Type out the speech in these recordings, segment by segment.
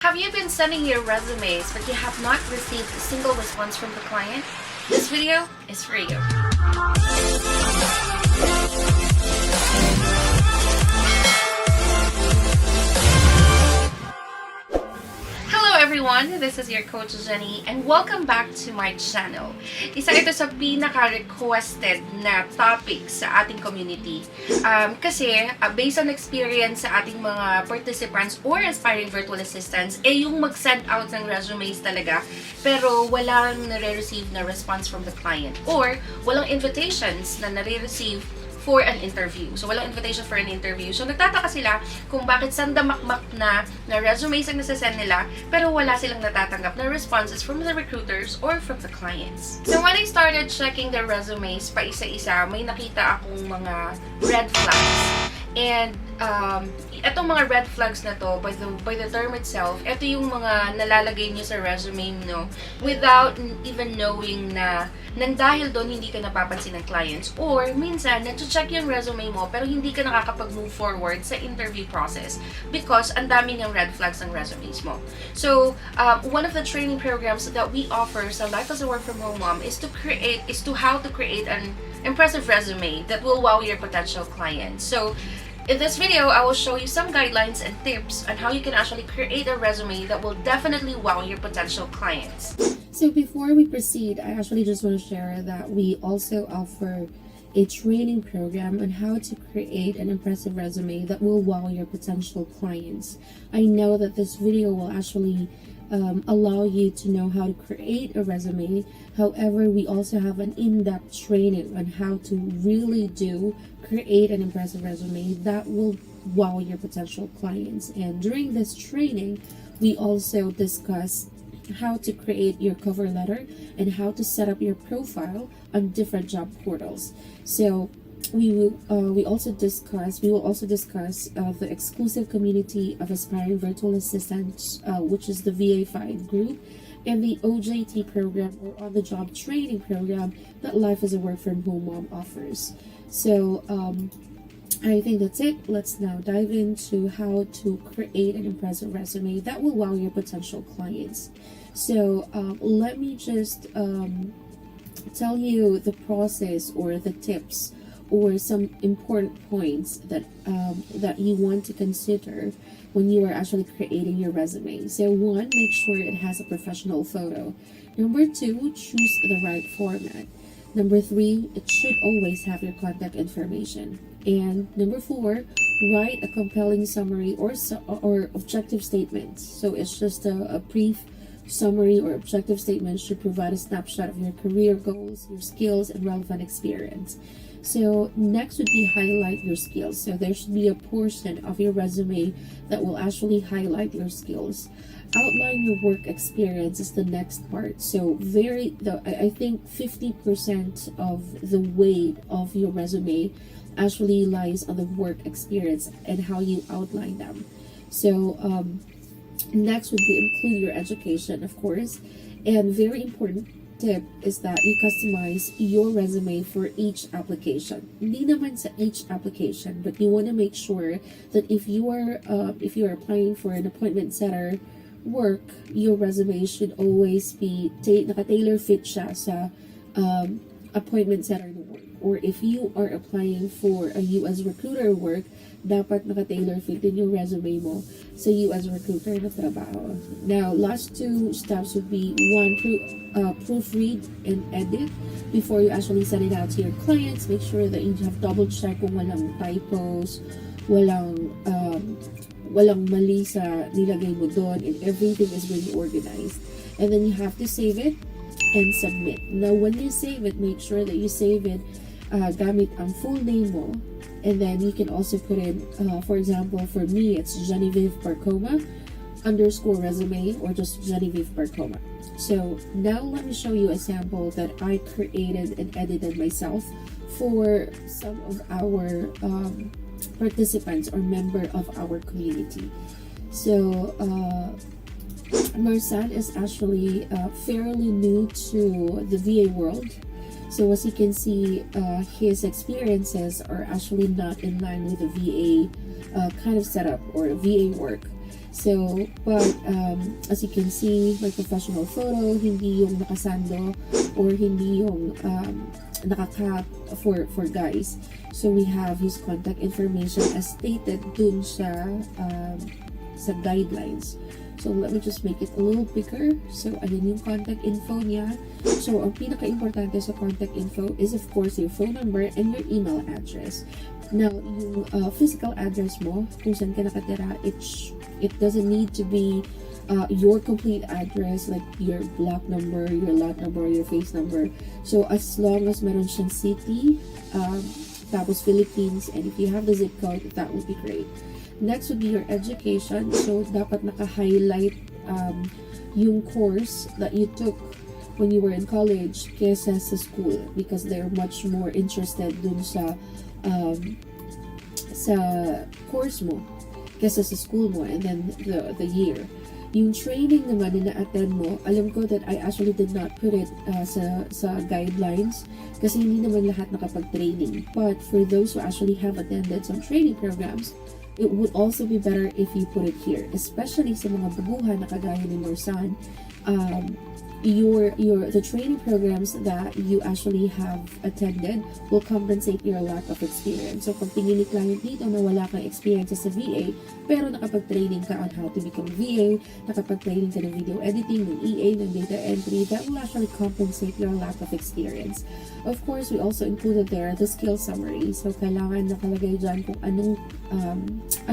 Have you been sending your resumes but you have not received a single response from the client? This video is for you. Hello everyone, this is your Coach Jenny and welcome back to my channel. Isa ito sa pinaka-requested na topic sa ating community. Kasi based on experience sa ating mga participants or aspiring virtual assistants, yung mag-send out ng resumes talaga pero walang nare-receive na response from the client or walang invitations na nare-receive for an interview. So, walang invitation for an interview. So, nagtataka sila kung bakit sandamakmak na resumes ang nasasend nila pero wala silang natatanggap na responses from the recruiters or from the clients. So, when I started checking their resumes pa isa-isa, may nakita akong mga red flags. And itong mga red flags na to, by the term itself, ito yung mga nalalagay nyo sa resume nyo without even knowing na nang dahil doon hindi ka napapansin ng clients or minsan na-check yung resume mo pero hindi ka nakakapag-move forward sa interview process because ang dami ng red flags ng resumes mo. So, one of the training programs that we offer sa Life as a Work from Home Mom is how to create an impressive resume that will wow your potential clients. So, in this video, I will show you some guidelines and tips on how you can actually create a resume that will definitely wow your potential clients. So before we proceed, I actually just want to share that we also offer a training program on how to create an impressive resume that will wow your potential clients. I know that this video will actually allow you to know how to create a resume. However, we also have an in-depth training on how to really create an impressive resume that will wow your potential clients. And during this training, we also discuss how to create your cover letter and how to set up your profile on different job portals. So we will also discuss the exclusive community of aspiring virtual assistants, which is the VA5 group, and the OJT program or on the job training program that Life as a Work from Home Mom offers. So I think that's it. Let's now dive into how to create an impressive resume that will wow your potential clients. So let me just tell you the process or the tips or some important points that you want to consider when you are actually creating your resume. So 1, make sure it has a professional photo. Number 2, choose the right format. Number 3, it should always have your contact information. And number 4, write a compelling summary or objective statement. So it's just a brief summary or objective statement should provide a snapshot of your career goals, your skills, and relevant experience. So next would be highlight your skills. So there should be a portion of your resume that will actually highlight your skills. Outline your work experience is the next part. So I think 50% of the weight of your resume actually lies on the work experience and how you outline them. So next would be include your education, of course. And very important tip is that you customize your resume for each application. Hindi naman sa each application, but you want to make sure that if you are applying for an appointment setter work, your resume should always be naka-tailor fit siya sa appointment setter na work. Or if you are applying for a US recruiter work, dapat naka-tailor fit din yung resume mo sa US recruiter na trabaho. Now, last 2 steps would be 1, proofread and edit before you actually send it out to your clients. Make sure that you have double-check kung walang typos, walang mali sa nilagay mo doon, and everything is really organized. And then you have to save it and submit. Now, when you save it, make sure that you save it gamit ang full name mo. And then you can also put in, for example, for me, it's Genevieve Barcoma _resume or just Genevieve Barcoma. So now let me show you a sample that I created and edited myself for some of our participants or member of our community. So Marsan is actually fairly new to the VA world. So as you can see, his experiences are actually not in line with the VA kind of setup or VA work. So, but as you can see, may professional photo, hindi yung nakasando or hindi yung nakakat for guys. So, we have his contact information as stated dun sa guidelines. So, let me just make it a little bigger. So, ayan yung contact info niya. So, ang pinaka-importante sa contact info is of course your phone number and your email address. Now, yung physical address mo, kung saan ka nakatira, it doesn't need to be your complete address, like your block number, your lot number, your face number. So, as long as meron siyang city, tapos Philippines, and if you have the zip code, that would be great. Next would be your education. So, dapat naka-highlight yung course that you took when you were in college kesa sa school, because they're much more interested dun sa course mo kesa sa school mo, and then the year. Yung training naman na na-attend mo, alam ko that I actually did not put it sa guidelines kasi hindi naman lahat nakapag-training. But for those who actually have attended some training programs, it would also be better if you put it here, especially sa mga baguhan na kagaya ni Marsan. The training programs that you actually have attended will compensate your lack of experience. So, pag tingin ni client dito na wala kang experience sa VA, pero nakapag-training ka on how to become VA, nakapag-training ka ng video editing, ng EA, ng data entry, that will actually compensate your lack of experience. Of course, we also included there the skill summary. So, kailangan nakalagay dyan kung ano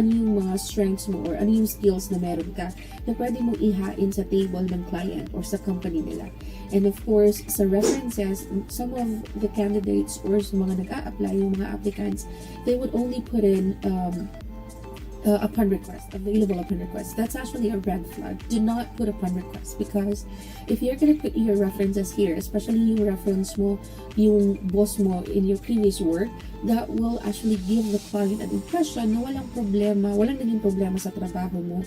yung mga strengths mo or ano yung skills na meron ka na pwede mo ihain sa table ng client or sa company nila. And of course, sa references, some of the candidates or sa mga nag-a-apply, yung mga applicants, they would only put in upon request, available upon request. That's actually a red flag. Do not put upon request, because if you're gonna put your references here, especially yung reference mo, yung boss mo in your previous work, that will actually give the client an impression na walang naging problema sa trabaho mo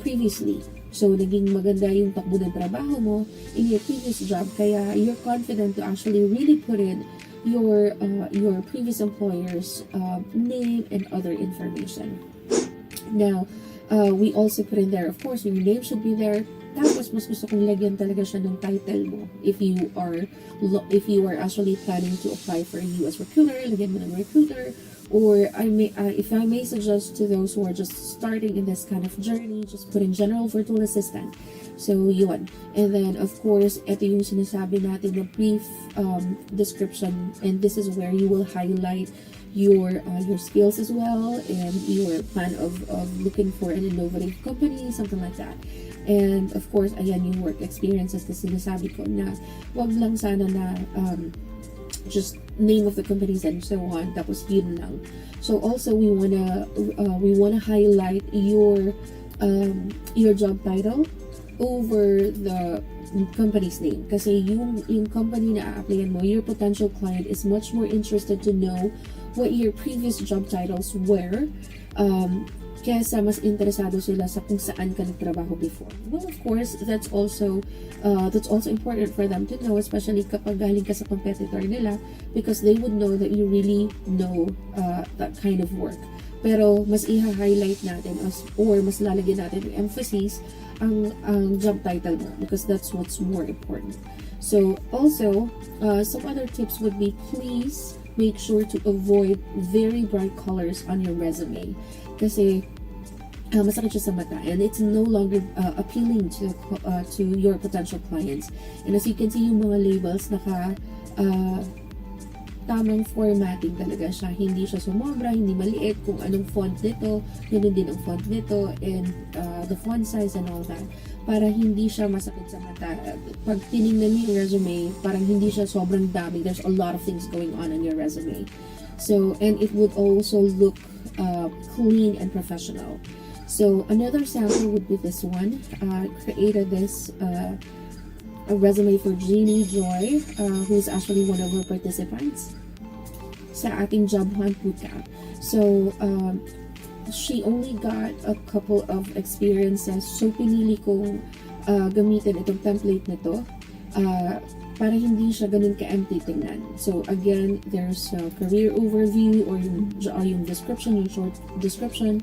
previously. So, naging maganda yung takbo ng trabaho mo in your previous job, kaya you're confident to actually really put in your previous employer's name and other information. Now, we also put in there, of course, your name should be there. Tapos, mas gusto kong lagyan talaga siya ng title mo. If you are actually planning to apply for a US recruiter, lagyan mo ng recruiter. Or if I may suggest to those who are just starting in this kind of journey, just put in general virtual assistant. So, yun. And then, of course, ito yung sinasabi natin na brief description, and this is where you will highlight your skills as well, and your plan of looking for an innovative company, something like that. And of course, ayan yung work experiences na sinasabi ko na wag lang sana na just name of the companies and so on, tapos yun lang. So also we wanna highlight your job title over the company's name, kasi yung company na a-applyan mo, your potential client is much more interested to know what your previous job titles were, kesa mas interesado sila sa kung saan ka nagtrabaho before. Well, of course, that's also important for them to know, especially kapag galing ka sa competitor nila, because they would know that you really know that kind of work. Pero mas i-highlight natin or mas lalagyan natin yung emphasis ang job title mo, because that's what's more important. So also, some other tips would be, please make sure to avoid very bright colors on your resume. Kasi masakit siya sa mata, and it's no longer appealing to your potential clients. And as you can see, yung mga labels tamang formatting talaga siya. Hindi siya sumobra, hindi maliit. Kung anong font nito, yun din ang font nito, and the font size and all that. Para hindi siya masakit sa mata. Pag tinignan niyo yung resume, parang hindi siya sobrang dami. There's a lot of things going on your resume. So, and it would also look clean and professional. So, another sample would be this one. Created this a resume for Jeannie Joy, who's actually one of our participants sa ating job hunt bootcamp. So, she only got a couple of experiences. So, pinili kong gamitin itong template na to para hindi siya ganun ka-empty tingnan. So again, there's a career overview or yung description, yung short description,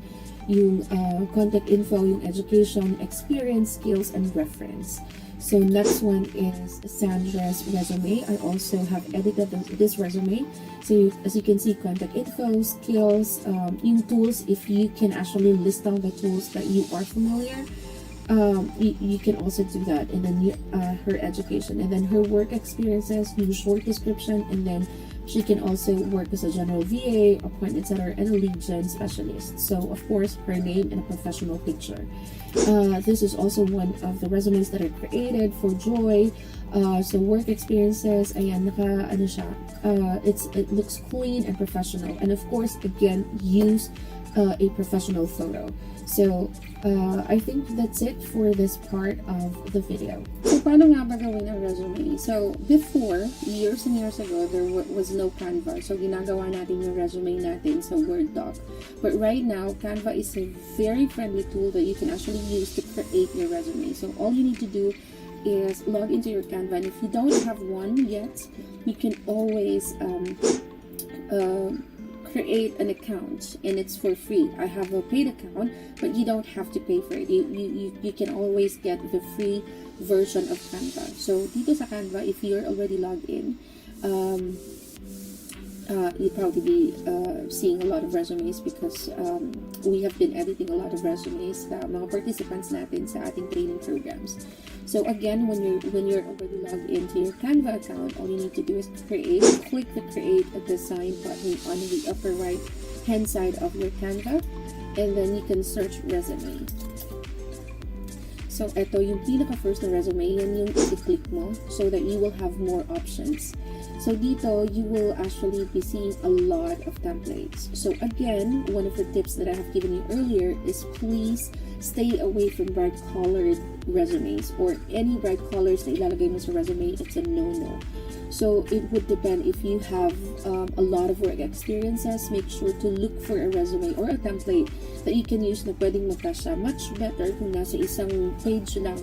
yung contact info, yung education, experience, skills, and reference. So next one is Sandra's resume. I also have edited this resume. So as you can see, contact info, skills, yung tools, if you can actually list down the tools that you are familiar, you can also do that. And then her education, and then her work experiences, new short description, and then she can also work as a general VA, appointment setter, and a lead gen specialist. So of course, her name and a professional picture. This is also one of the resumes that are created for Joy. So work experiences, ayan, it looks clean and professional. And of course, again, use a professional photo. So, I think that's it for this part of the video. So, paano nga ba gawin ang resume? So, before, years and years ago, there was no Canva. So, ginagawa natin yung resume natin sa Word doc. But right now, Canva is a very friendly tool that you can actually use to create your resume. So, all you need to do is log into your Canva. And if you don't have one yet, you can always create an account, and it's for free. I have a paid account, but you don't have to pay for it. You can always get the free version of Canva. So dito sa Canva, if you're already logged in, you'll probably be seeing a lot of resumes because we have been editing a lot of resumes sa mga participants natin sa ating training programs. So again, when you're already logged into your Canva account, all you need to do is click the create a design button on the upper right hand side of your Canva, and then you can search resume. So ito yung pinaka-first na resume, yan yung i-click mo so that you will have more options. So dito, you will actually be seeing a lot of templates. So again, one of the tips that I have given you earlier is please stay away from bright colored resumes or any bright colors na ilalagay mo sa resume. It's a no-no. So it would depend if you have a lot of work experiences. Make sure to look for a resume or a template that you can use na pwedeng magkasya. Much better kung nasa isang page lang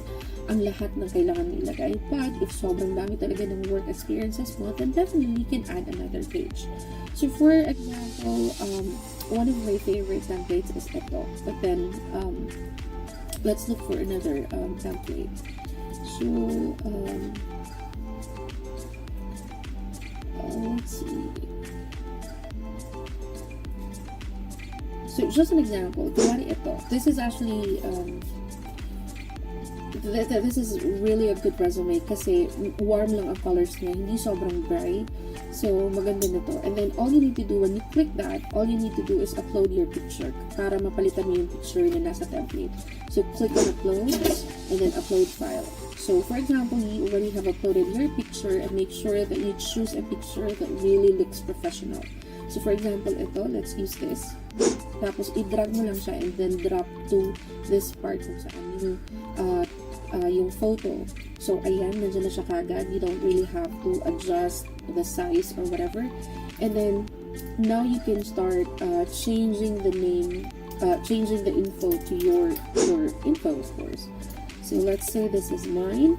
ang lahat ng kailangan mo ilagay. But if sobrang dami talaga ng work experiences mo, then definitely you can add another page. So for example, one of my favorite templates is ito. But then, let's look for another template. So, let's see. So just an example, kunwari ito. This is actually, this is really a good resume kasi warm lang ang colors niya, hindi sobrang bright. So, maganda na to. And then, all you need to do, when you click that, all you need to do is upload your picture para mapalitan mo yung picture na nasa template. So, click on upload and then upload file. So, for example, you already have uploaded your picture and make sure that you choose a picture that really looks professional. So, for example, ito, let's use this. Tapos, i-drag mo lang siya and then drop to this part kung saan yung photo. So, ayan, nandiyan na siya kagad. You don't really have to adjust the size or whatever. And then, now you can start changing the name, changing the info to your info, of course. So, let's say this is mine.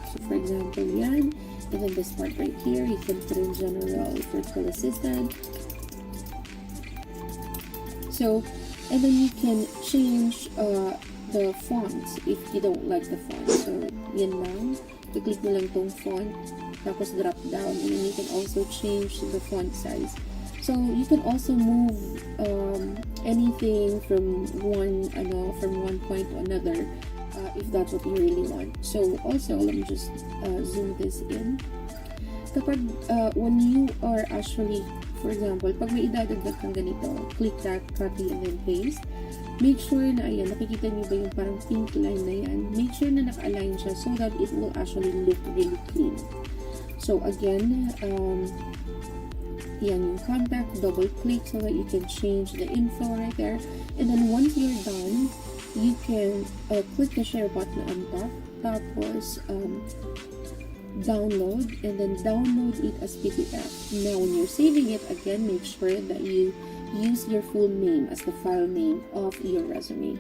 So, for example, yan. And then this part right here, you can put in general virtual assistant. So, and then you can change the fonts if you don't like the font. So, yan lang. I-click mo lang tong font. Tapos drop down. And then you can also change the font size. So, you can also move anything from one point to another if that's what you really want. So, also, let me just zoom this in. Kapag, when you are actually, for example, pag may idadagdag kang ganito, click that, copy, and then paste. Make sure na, ayan, nakikita niyo ba yung parang pink line na yan? Make sure na naka-align siya so that it will actually look really clean. So, again, yan yung contact, double click so that you can change the info right there. And then, once you're done, you can click the share button on top, tapos, download, and then download it as PDF. Now, when you're saving it, again, make sure that you use your full name as the file name of your resume.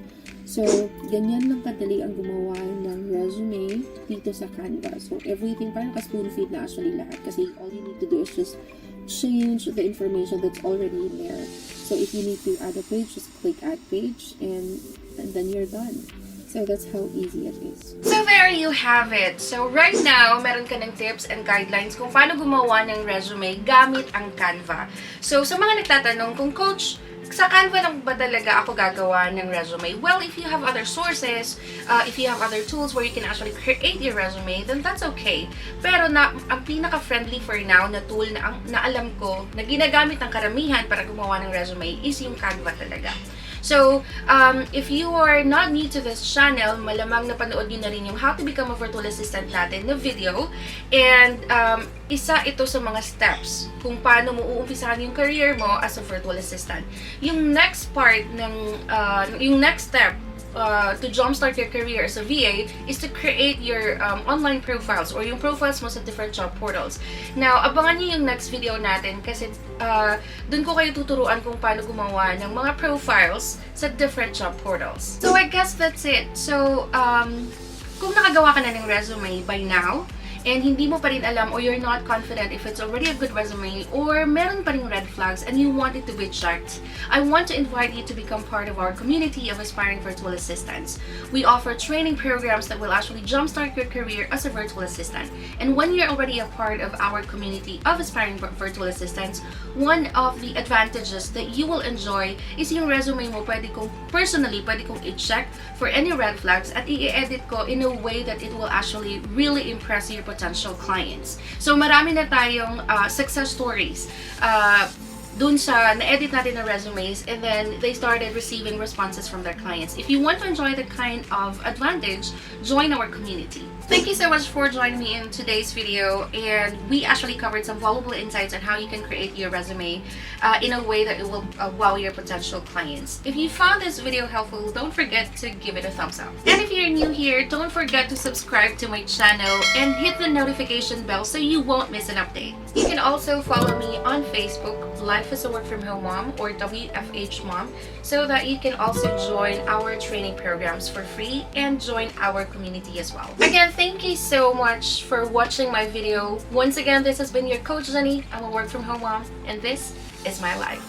So, ganyan lang kadali ang gumawa ng resume dito sa Canva. So, everything, parang ka-spoon feed na actually lahat. Kasi all you need to do is just change the information that's already in there. So, if you need to add a page, just click add page and then you're done. So, that's how easy it is. So there you have it. So right now, meron ka ng tips and guidelines kung paano gumawa ng resume gamit ang Canva. So sa mga nagtatanong kung coach, sa Canva lang ba talaga ako gagawa ng resume? Well, if you have other sources, if you have other tools where you can actually create your resume, then that's okay. Pero ang pinaka-friendly for now na tool na alam ko na ginagamit ng karamihan para gumawa ng resume is yung Canva talaga. So, if you are not new to this channel, malamang napanood nyo na rin yung How to Become a Virtual Assistant natin na video. And isa ito sa mga steps kung paano mo uumpisahan yung career mo as a virtual assistant. Yung next part yung next step to jumpstart your career as a VA is to create your online profiles or yung profiles mo sa different job portals. Now, abangan niyo yung next video natin kasi dun ko kayo tuturuan kung paano gumawa ng mga profiles sa different job portals. So, I guess that's it. So, kung nakagawa ka na ng resume by now, and hindi mo pa rin alam or you're not confident if it's already a good resume or meron pa rin red flags and you want it to be checked, I want to invite you to become part of our community of aspiring virtual assistants. We offer training programs that will actually jumpstart your career as a virtual assistant. And when you're already a part of our community of aspiring virtual assistants, one of the advantages that you will enjoy is yung resume mo pwede kong i-check for any red flags at i-edit ko in a way that it will actually really impress your potential clients. So marami na tayong success stories dun sa na-edit natin na resumes and then they started receiving responses from their clients. If you want to enjoy the kind of advantage, join our community. Thank you so much for joining me in today's video, and we actually covered some valuable insights on how you can create your resume in a way that it will wow your potential clients. If you found this video helpful, don't forget to give it a thumbs up. And if you're new here, don't forget to subscribe to my channel and hit the notification bell so you won't miss an update. You can also follow me on Facebook, Life as a Work From Home Mom or WFH Mom, so that you can also join our training programs for free and join our community as well. Again, thank you so much for watching my video. Once again, this has been your Coach Jenny. I'm a Work From Home Mom, and this is my life.